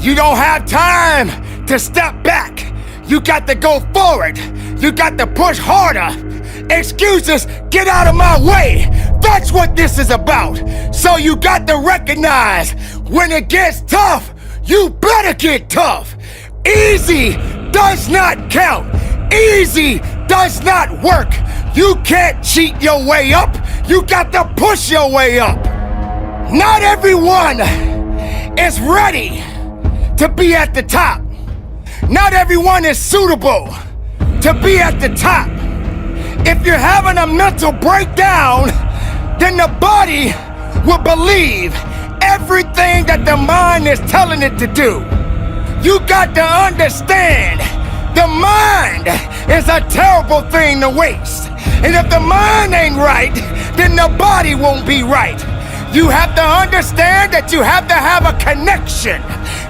You don't have time to step back. You got to go forward. You got to push harder. Excuses, get out of my way. That's what this is about. So you got to recognize when it gets tough, you better get tough. Easy does not count. Easy does not work. You can't cheat your way up. You got to push your way up. Not everyone is ready to be at the top. Not everyone is suitable to be at the top. If you're having a mental breakdown, then the body will believe everything that the mind is telling it to do. You got to understand, the mind is a terrible thing to waste. And if the mind ain't right, then the body won't be right. You have to understand that you have to have a connection.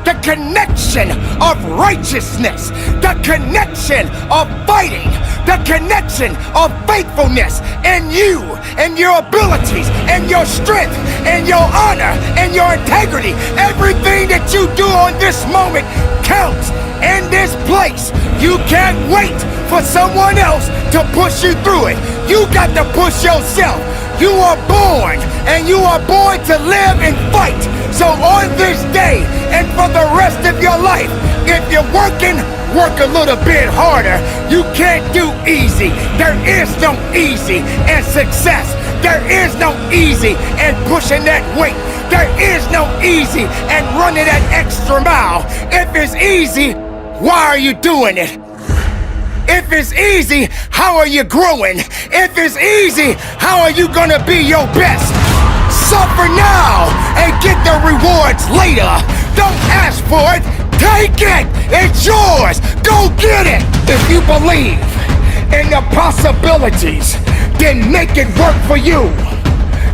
The connection of righteousness. The connection of fighting. The connection of faithfulness in you and your abilities and your strength and your honor and your integrity. Everything that you do on this moment counts in this place. You can't wait for someone else to push you through it. You got to push yourself. You are born, and you are born to live and fight. So on this day, and for the rest of your life, if you're working, work a little bit harder. You can't do easy. There is no easy in success. There is no easy in pushing that weight. There is no easy in running that extra mile. If it's easy, why are you doing it? If it's easy, how are you growing? If it's easy, how are you gonna be your best? Suffer now and get the rewards later. Don't ask for it, take it, it's yours, go get it. If you believe in the possibilities, then make it work for you.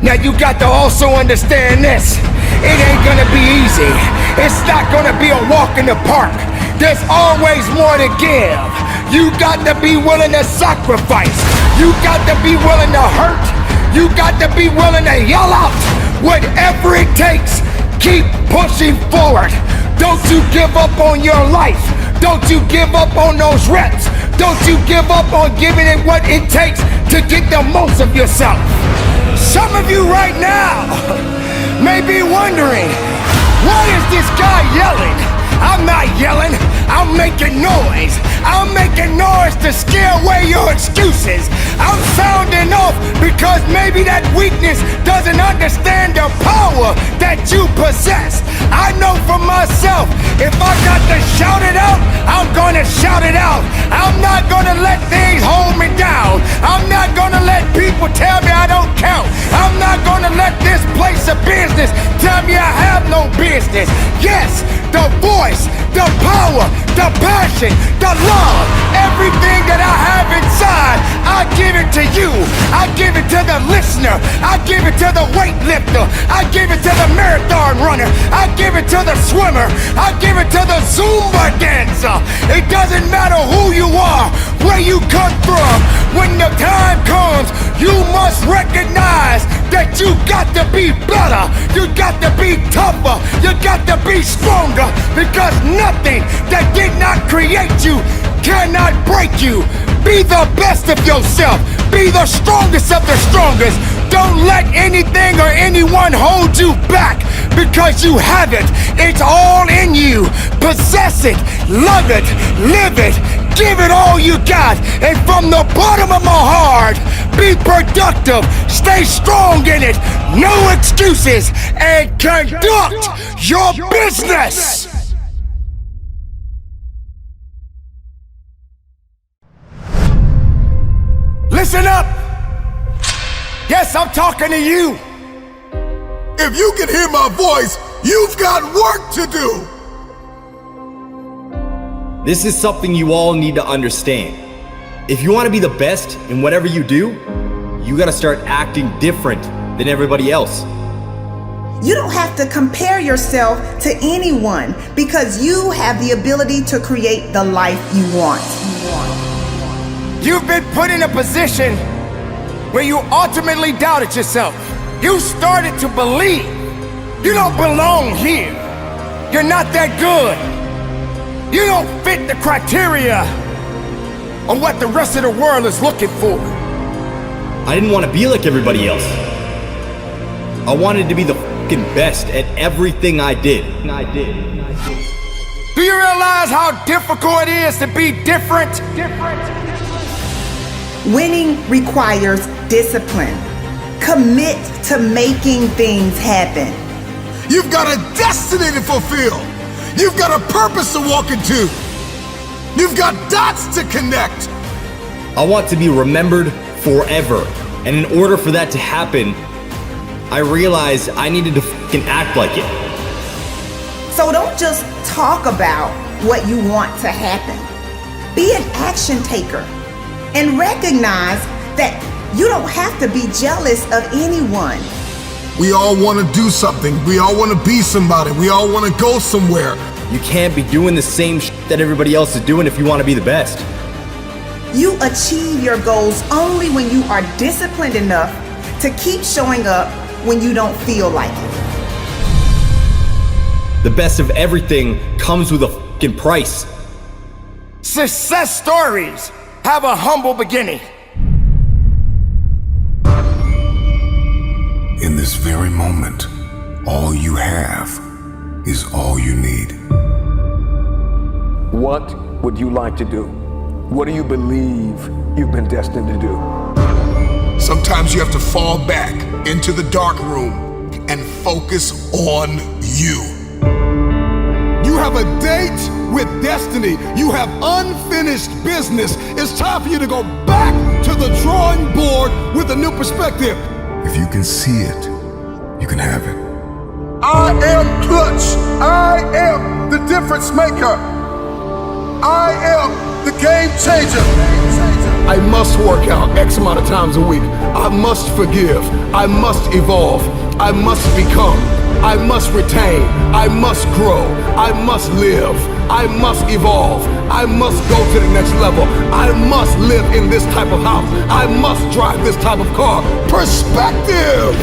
Now you got to also understand this, it ain't gonna be easy. It's not gonna be a walk in the park. There's always more to give. You got to be willing to sacrifice. You got to be willing to hurt. You got to be willing to yell out. Whatever it takes, keep pushing forward. Don't you give up on your life. Don't you give up on those reps. Don't you give up on giving it what it takes to get the most of yourself. Some of you right now may be wondering, what is this guy yelling? I'm not yelling, I'm making noise. I'm making noise to scare away your excuses. I'm sounding off because maybe that weakness doesn't understand the power that you possess. I know for myself, if I got to shout it out, I'm gonna shout it out. I'm not gonna let things hold me down. I'm not gonna let people tell me I don't count. I'm not gonna let this place of business tell me I have no business. Yes, the voice, the power, the passion, the love, everything that I have inside, I give it to you. I give it to the listener. I give it to the weightlifter. I give it to the marathon runner. I give it to the swimmer. I give it to the Zumba dancer. It doesn't matter who you are, where you come from. When the time comes, you must recognize that you got to be better. You got to be tougher. You got to be stronger, because nothing that did not create you cannot break you. Be the best of yourself. Be the strongest of the strongest. Don't let anything or anyone hold you back, because you have it. It's all in you. Possess it, love it, live it, give it all you got. And from the bottom of my heart, be productive, stay strong in it, no excuses, and conduct your business. Listen up. Yes, I'm talking to you. If you can hear my voice, you've got work to do. This is something you all need to understand. If you want to be the best in whatever you do, you gotta start acting different than everybody else. You don't have to compare yourself to anyone, because you have the ability to create the life you want. You've been put in a position where you ultimately doubted yourself. You started to believe you don't belong here. You're not that good. You don't fit the criteria of what the rest of the world is looking for. I didn't want to be like everybody else. I wanted to be the fucking best at everything I did. Do you realize how difficult it is to be different? Winning requires discipline. Commit to making things happen. You've got a destiny to fulfill. You've got a purpose to walk into. You've got dots to connect. I want to be remembered forever. And in order for that to happen, I realized I needed to fucking act like it. So don't just talk about what you want to happen. Be an action taker and recognize that you don't have to be jealous of anyone. We all want to do something. We all want to be somebody. We all want to go somewhere. You can't be doing the same shit that everybody else is doing if you want to be the best. You achieve your goals only when you are disciplined enough to keep showing up when you don't feel like it. The best of everything comes with a fucking price. Success stories have a humble beginning. In this very moment, all you have is all you need. What would you like to do? What do you believe you've been destined to do? Sometimes you have to fall back into the dark room and focus on you. You have a date with destiny. You have unfinished business. It's time for you to go back to the drawing board with a new perspective. If you can see it, you can have it. I am clutch. I am the difference maker. I am the game changer. I must work out X amount of times a week. I must forgive. I must evolve. I must become. I must retain. I must grow. I must live. I must evolve. I must go to the next level. I must live in this type of house. I must drive this type of car. Perspective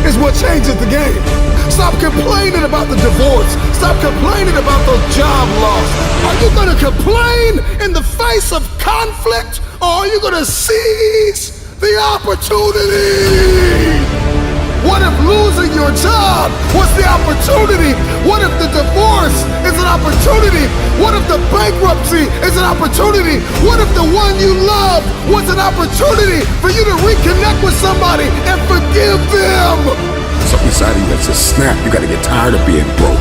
is what changes the game. Stop complaining about the divorce. Stop complaining about the job loss. Are you gonna complain in the face of conflict, or are you gonna seize the opportunity? What if losing your job was the opportunity? What if the divorce is an opportunity? What if the bankruptcy is an opportunity? What if the one you love was an opportunity for you to reconnect with somebody and forgive them? Something inside of you that says, snap, you gotta get tired of being broke.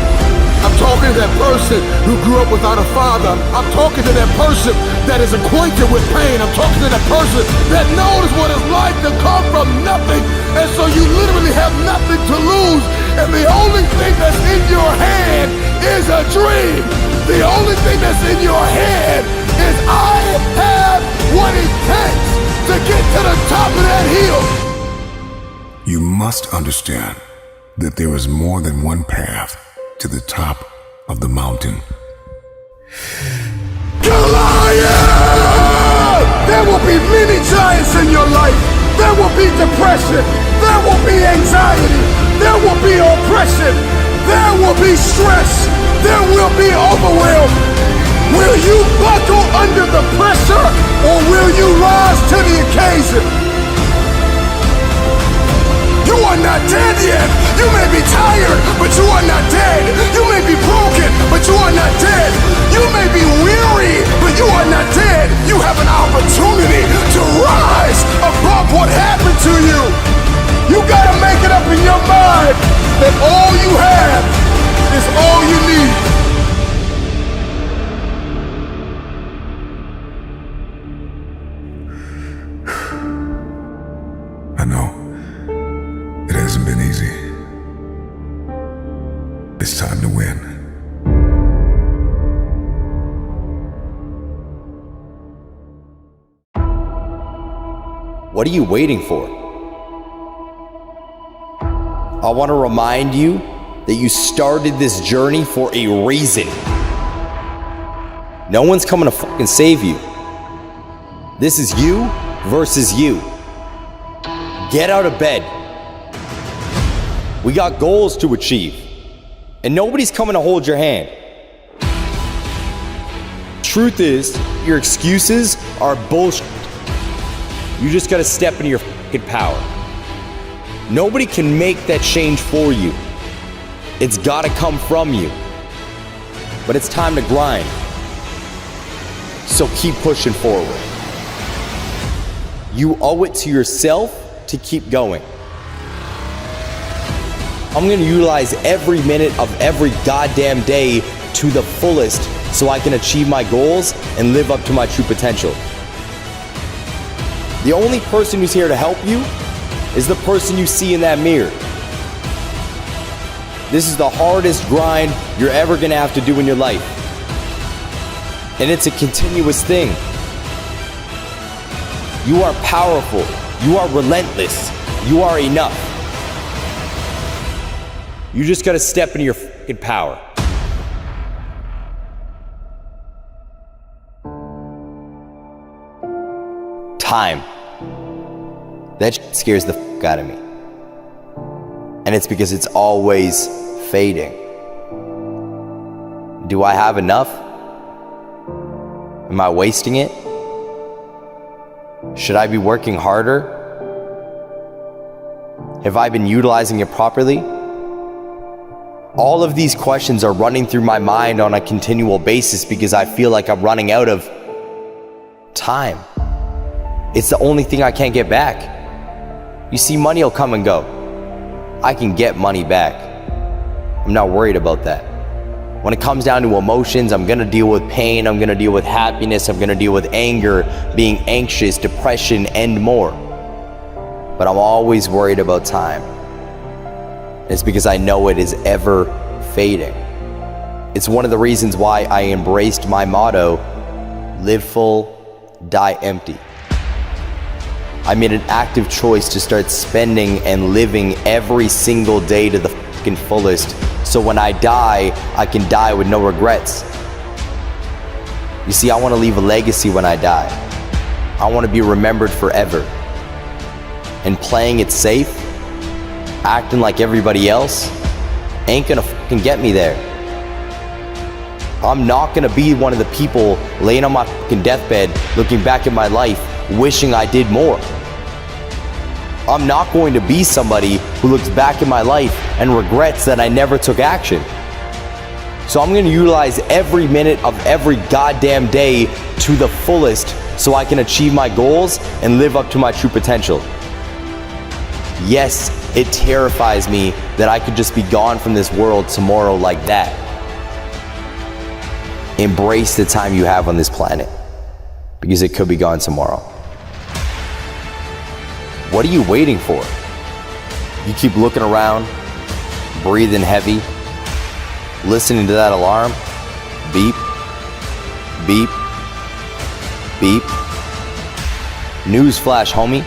I'm talking to that person who grew up without a father. I'm talking to that person that is acquainted with pain. I'm talking to that person that knows what it's like to come from nothing. And so you literally have nothing to lose. And the only thing that's in your head is a dream. The only thing that's in your head is I have what it takes to get to the top of that hill. You must understand that there is more than one path to the top of the mountain. Goliath! There will be many giants in your life. There will be depression. There will be anxiety. There will be oppression. There will be stress. There will be overwhelm. Will you buckle under the pressure, or will you rise to the occasion? You are not dead yet. You may be tired, but you are not dead. You may be broken, but you are not dead. You may be weary, but you are not dead. You have an opportunity to rise above what happened to you. You gotta make it up in your mind that all you have is all you need. I know. It hasn't been easy. It's time to win. What are you waiting for? I want to remind you that you started this journey for a reason. No one's coming to fucking save you. This is you versus you. Get out of bed. We got goals to achieve. and nobody's coming to hold your hand. Truth is, your excuses are bullshit. You just gotta step into your fucking power. Nobody can make that change for you. It's gotta come from you. But it's time to grind. So keep pushing forward. You owe it to yourself to keep going. I'm gonna utilize every minute of every goddamn day to the fullest so I can achieve my goals and live up to my true potential. The only person who's here to help you is the person you see in that mirror. This is the hardest grind you're ever gonna have to do in your life. And it's a continuous thing. You are powerful. You are relentless. You are enough. You just gotta step into your fucking power. Time. That shit scares the fuck out of me. And it's because it's always fading. Do I have enough? Am I wasting it? Should I be working harder? Have I been utilizing it properly? All of these questions are running through my mind on a continual basis because I feel like I'm running out of time. It's the only thing I can't get back. You see, money will come and go. I can get money back. I'm not worried about that. When it comes down to emotions, I'm gonna deal with pain, I'm gonna deal with happiness, I'm gonna deal with anger, being anxious, depression, and more. But I'm always worried about time. It's because I know it is ever fading. It's one of the reasons why I embraced my motto, live full, die empty. I made an active choice to start spending and living every single day to the fucking fullest, so when I die, I can die with no regrets. You see, I want to leave a legacy when I die. I want to be remembered forever. And playing it safe, acting like everybody else, ain't gonna fucking get me there. I'm not gonna be one of the people laying on my fucking deathbed looking back at my life wishing I did more. I'm not going to be somebody who looks back at my life and regrets that I never took action. So I'm gonna utilize every minute of every goddamn day to the fullest so I can achieve my goals and live up to my true potential. Yes, it terrifies me that I could just be gone from this world tomorrow like that. Embrace the time you have on this planet, because it could be gone tomorrow. What are you waiting for? You keep looking around, breathing heavy, listening to that alarm, beep, beep, beep. Newsflash, homie.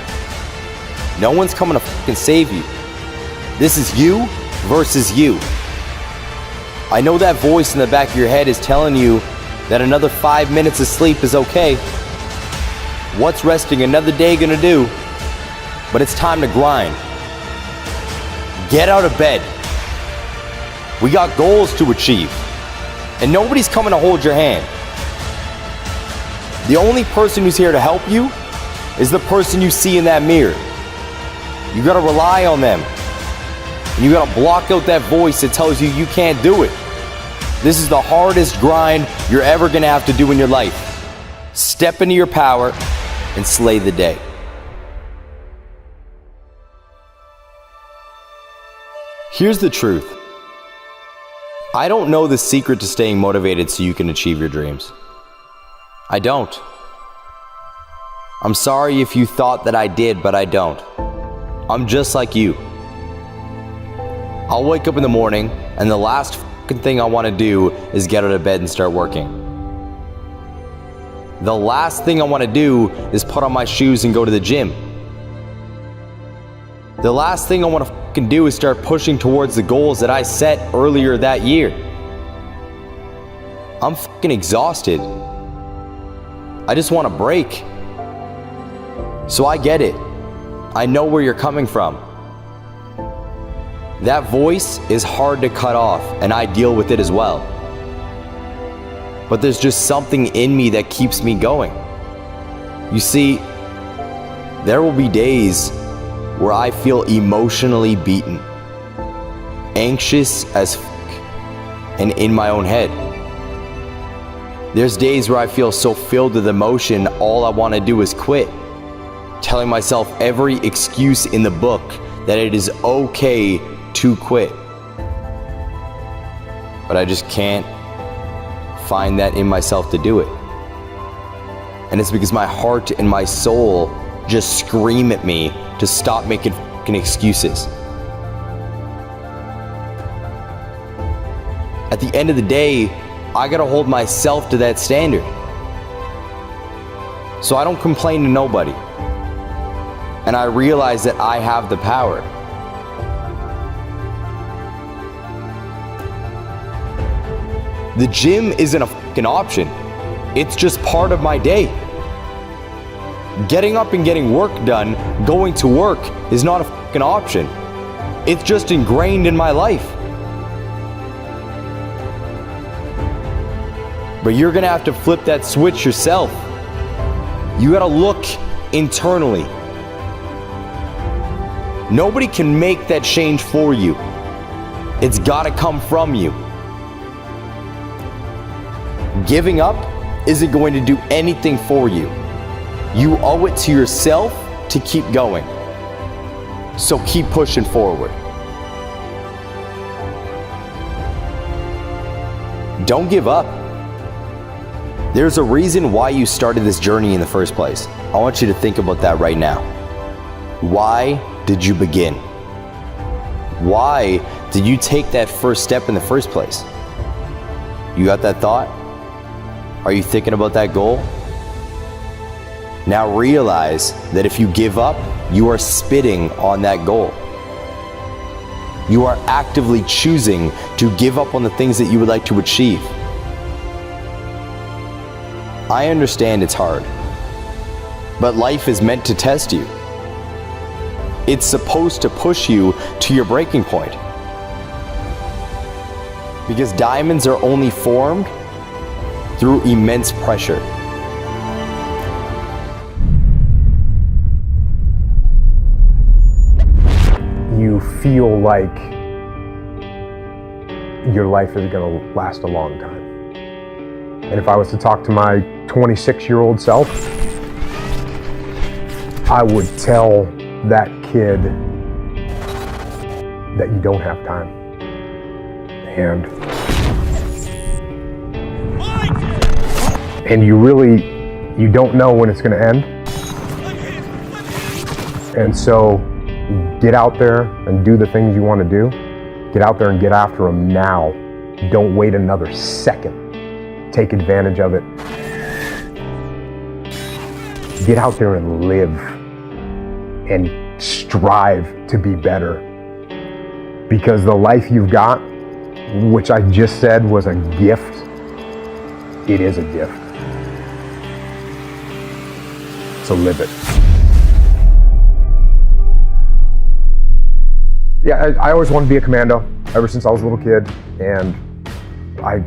No one's coming to fucking save you. This is you versus you. I know that voice in the back of your head is telling you that another 5 minutes of sleep is okay. What's resting another day gonna do? But it's time to grind. Get out of bed. We got goals to achieve, and nobody's coming to hold your hand. The only person who's here to help you is the person you see in that mirror. You gotta rely on them. And you gotta block out that voice that tells you you can't do it. This is the hardest grind you're ever gonna have to do in your life. Step into your power and slay the day. Here's the truth. I don't know the secret to staying motivated so you can achieve your dreams. I don't. I'm sorry if you thought that I did, but I don't. I'm just like you. I'll wake up in the morning and the last fucking thing I want to do is get out of bed and start working. The last thing I want to do is put on my shoes and go to the gym. The last thing I want to fucking do is start pushing towards the goals that I set earlier that year. I'm fucking exhausted. I just want a break. So I get it. I know where you're coming from. That voice is hard to cut off, and I deal with it as well. But there's just something in me that keeps me going. You see, there will be days where I feel emotionally beaten, anxious as and in my own head. There's days where I feel so filled with emotion, all I want to do is quit, telling myself every excuse in the book that it is okay to quit. But I just can't find that in myself to do it. And it's because my heart and my soul just scream at me to stop making fucking excuses. At the end of the day, I gotta hold myself to that standard. So I don't complain to nobody. And I realize that I have the power. The gym isn't a fucking option. It's just part of my day. Getting up and getting work done, going to work, is not a fucking option. It's just ingrained in my life. But you're gonna have to flip that switch yourself. You gotta look internally. Nobody can make that change for you. It's gotta come from you. Giving up isn't going to do anything for you. You owe it to yourself to keep going. So keep pushing forward. Don't give up. There's a reason why you started this journey in the first place. I want you to think about that right now. Why did you begin? Why did you take that first step in the first place? You got that thought? Are you thinking about that goal? Now realize that if you give up, you are spitting on that goal. You are actively choosing to give up on the things that you would like to achieve. I understand it's hard, but life is meant to test you. It's supposed to push you to your breaking point. Because diamonds are only formed through immense pressure. You feel like your life is going to last a long time. And if I was to talk to my 26-year-old self, I would tell that kid that you don't have time. And you don't know when it's going to end. And so get out there and do the things you want to do. Get out there and get after them now. Don't wait another second. Take advantage of it. Get out there and live and strive to be better. Because the life you've got, which I just said was a gift, it is a gift. So live it. Yeah, I always wanted to be a commando ever since I was a little kid, and I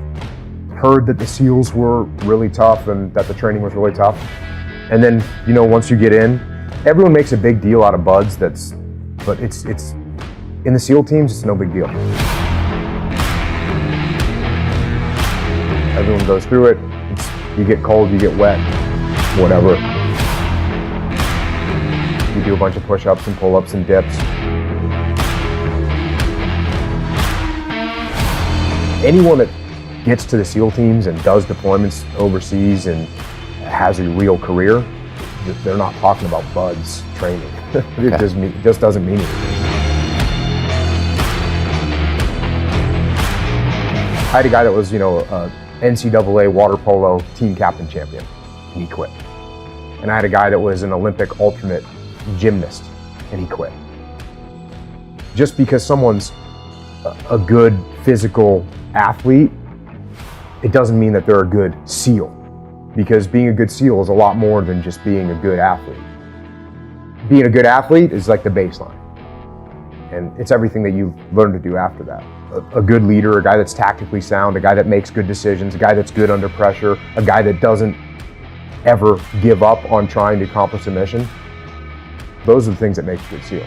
heard that the SEALs were really tough and that the training was really tough. And then, once you get in, everyone makes a big deal out of buds, but it's in the SEAL teams, it's no big deal. Everyone goes through it. You get cold, you get wet, whatever. You do a bunch of push-ups and pull-ups and dips. Anyone that gets to the SEAL teams and does deployments overseas and has a real career, they're not talking about buds training. It just doesn't mean anything. I had a guy that was, a NCAA water polo team captain champion, and he quit. And I had a guy that was an Olympic alternate gymnast, and he quit. Just because someone's a good physical athlete, it doesn't mean that they're a good SEAL, because being a good SEAL is a lot more than just being a good athlete. Being a good athlete is like the baseline. And it's everything that you've learned to do after that. A good leader, a guy that's tactically sound, a guy that makes good decisions, a guy that's good under pressure, a guy that doesn't ever give up on trying to accomplish a mission. Those are the things that make a good SEAL.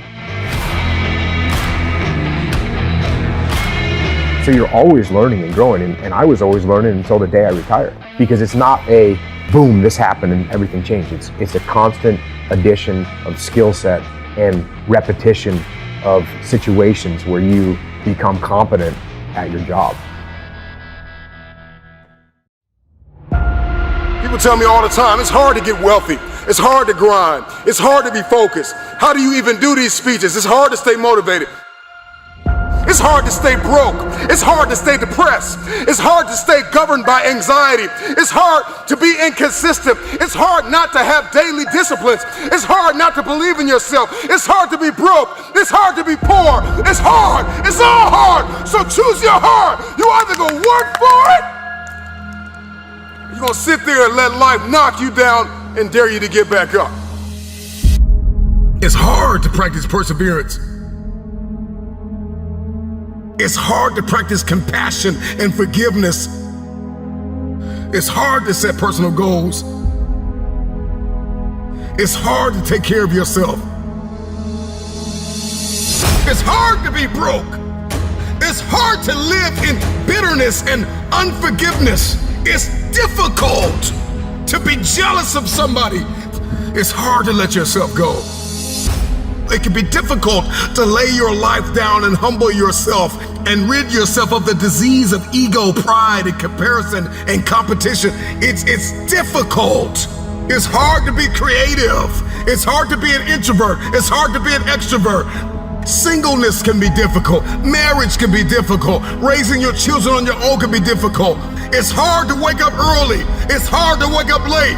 So you're always learning and growing, and I was always learning until the day I retired. Because it's not a boom, this happened and everything changed. It's a constant addition of skill set and repetition of situations where you become competent at your job. People tell me all the time, it's hard to get wealthy. It's hard to grind. It's hard to be focused. How do you even do these speeches? It's hard to stay motivated. It's hard to stay broke. It's hard to stay depressed. It's hard to stay governed by anxiety. It's hard to be inconsistent. It's hard not to have daily disciplines. It's hard not to believe in yourself. It's hard to be broke. It's hard to be poor. It's hard. It's all hard. So choose your heart. You either gonna work for it, or you're gonna sit there and let life knock you down and dare you to get back up. It's hard to practice perseverance. It's hard to practice compassion and forgiveness. It's hard to set personal goals. It's hard to take care of yourself. It's hard to be broke. It's hard to live in bitterness and unforgiveness. It's difficult to be jealous of somebody. It's hard to let yourself go. It can be difficult to lay your life down and humble yourself and rid yourself of the disease of ego, pride, and comparison and competition. It's difficult. It's hard to be creative. It's hard to be an introvert. It's hard to be an extrovert. Singleness can be difficult. Marriage can be difficult. Raising your children on your own can be difficult. It's hard to wake up early. It's hard to wake up late.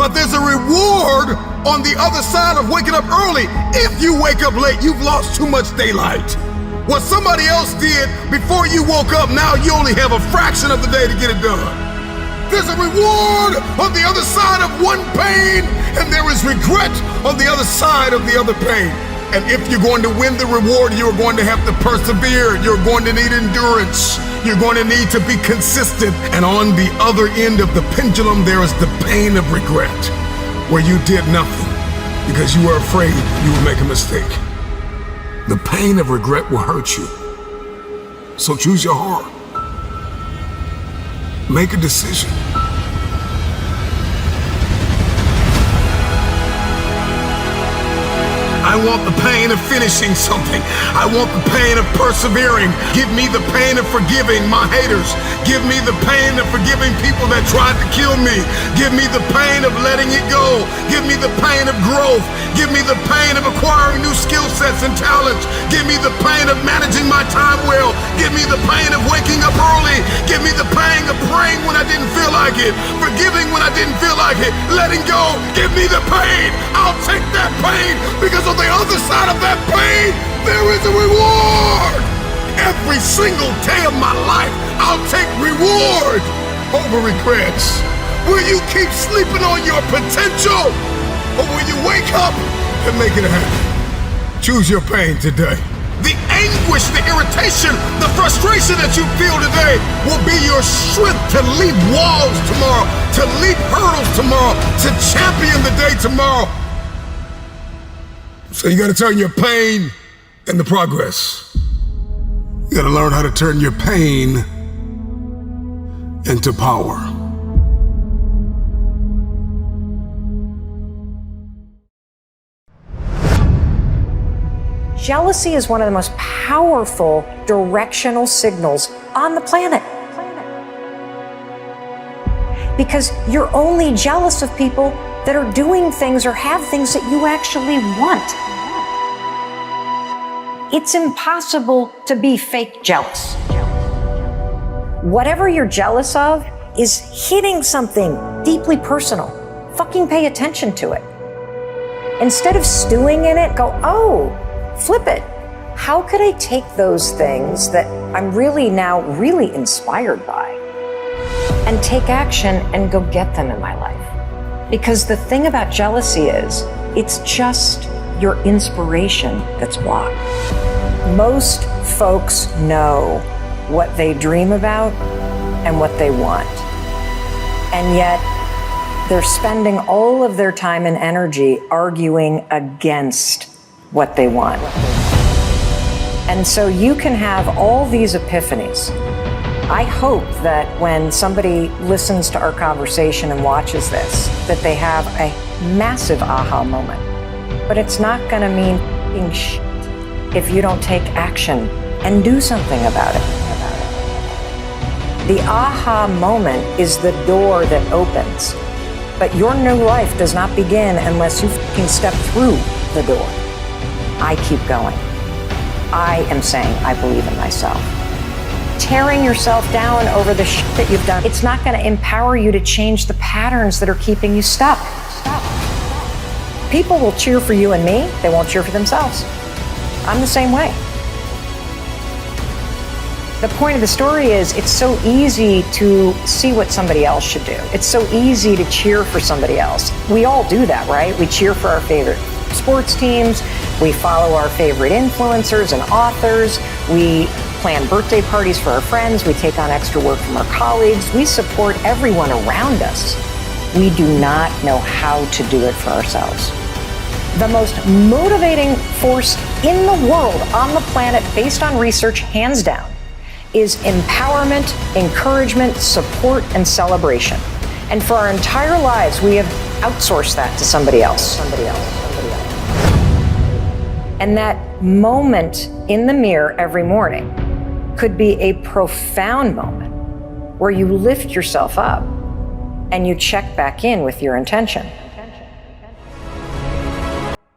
But there's a reward on the other side of waking up early. If you wake up late, you've lost too much daylight. What somebody else did before you woke up, now you only have a fraction of the day to get it done. There's a reward on the other side of one pain, and there is regret on the other side of the other pain. And if you're going to win the reward, you're going to have to persevere. You're going to need endurance. You're going to need to be consistent. And on the other end of the pendulum, there is the pain of regret, where you did nothing because you were afraid you would make a mistake. The pain of regret will hurt you. So choose your heart. Make a decision. I want the pain of finishing something. I want the pain of persevering. Give me the pain of forgiving my haters. Give me the pain of forgiving people that tried to kill me. Give me the pain of letting it go. Give me the pain of growth. Give me the pain of acquiring new skill sets and talents. Give me the pain of managing my time well. Give me the pain of waking up early. Give me the pain of praying when I didn't feel like it. Forgiving when I didn't feel like it. Letting go. Give me the pain. I'll take that pain, because on the other side of that pain, there is a reward. Every single day of my life, I'll take reward over regrets. Will you keep sleeping on your potential, or will you wake up and make it happen? Choose your pain today. The anguish, the irritation, the frustration that you feel today will be your strength to leap walls tomorrow, to leap hurdles tomorrow, to champion the day tomorrow. So you gotta turn your pain into progress. You gotta learn how to turn your pain into power. Jealousy is one of the most powerful directional signals on the planet. Because you're only jealous of people that are doing things or have things that you actually want. It's impossible to be fake jealous. Whatever you're jealous of is hitting something deeply personal. Fucking pay attention to it. Instead of stewing in it, go, oh, flip it. How could I take those things that I'm really now really inspired by and take action and go get them in my life? Because the thing about jealousy is, it's just your inspiration that's blocked. Most folks know what they dream about and what they want. And yet, they're spending all of their time and energy arguing against what they want. And so you can have all these epiphanies. I hope that when somebody listens to our conversation and watches this, that they have a massive aha moment. But it's not gonna mean f***ing shit if you don't take action and do something about it. The aha moment is the door that opens. But your new life does not begin unless you f***ing step through the door. I keep going. I am saying I believe in myself. Tearing yourself down over the shit that you've done, it's not going to empower you to change the patterns that are keeping you stuck. People will cheer for you and me, they won't cheer for themselves. I'm the same way. The point of the story is it's so easy to see what somebody else should do. It's so easy to cheer for somebody else. We all do that, right? We cheer for our favorite sports teams. We follow our favorite influencers and authors. We plan birthday parties for our friends. We take on extra work from our colleagues. We support everyone around us. We do not know how to do it for ourselves. The most motivating force in the world on the planet, based on research, hands down, is empowerment, encouragement, support, and celebration. And for our entire lives, we have outsourced that to somebody else. And that moment in the mirror every morning could be a profound moment where you lift yourself up and you check back in with your intention.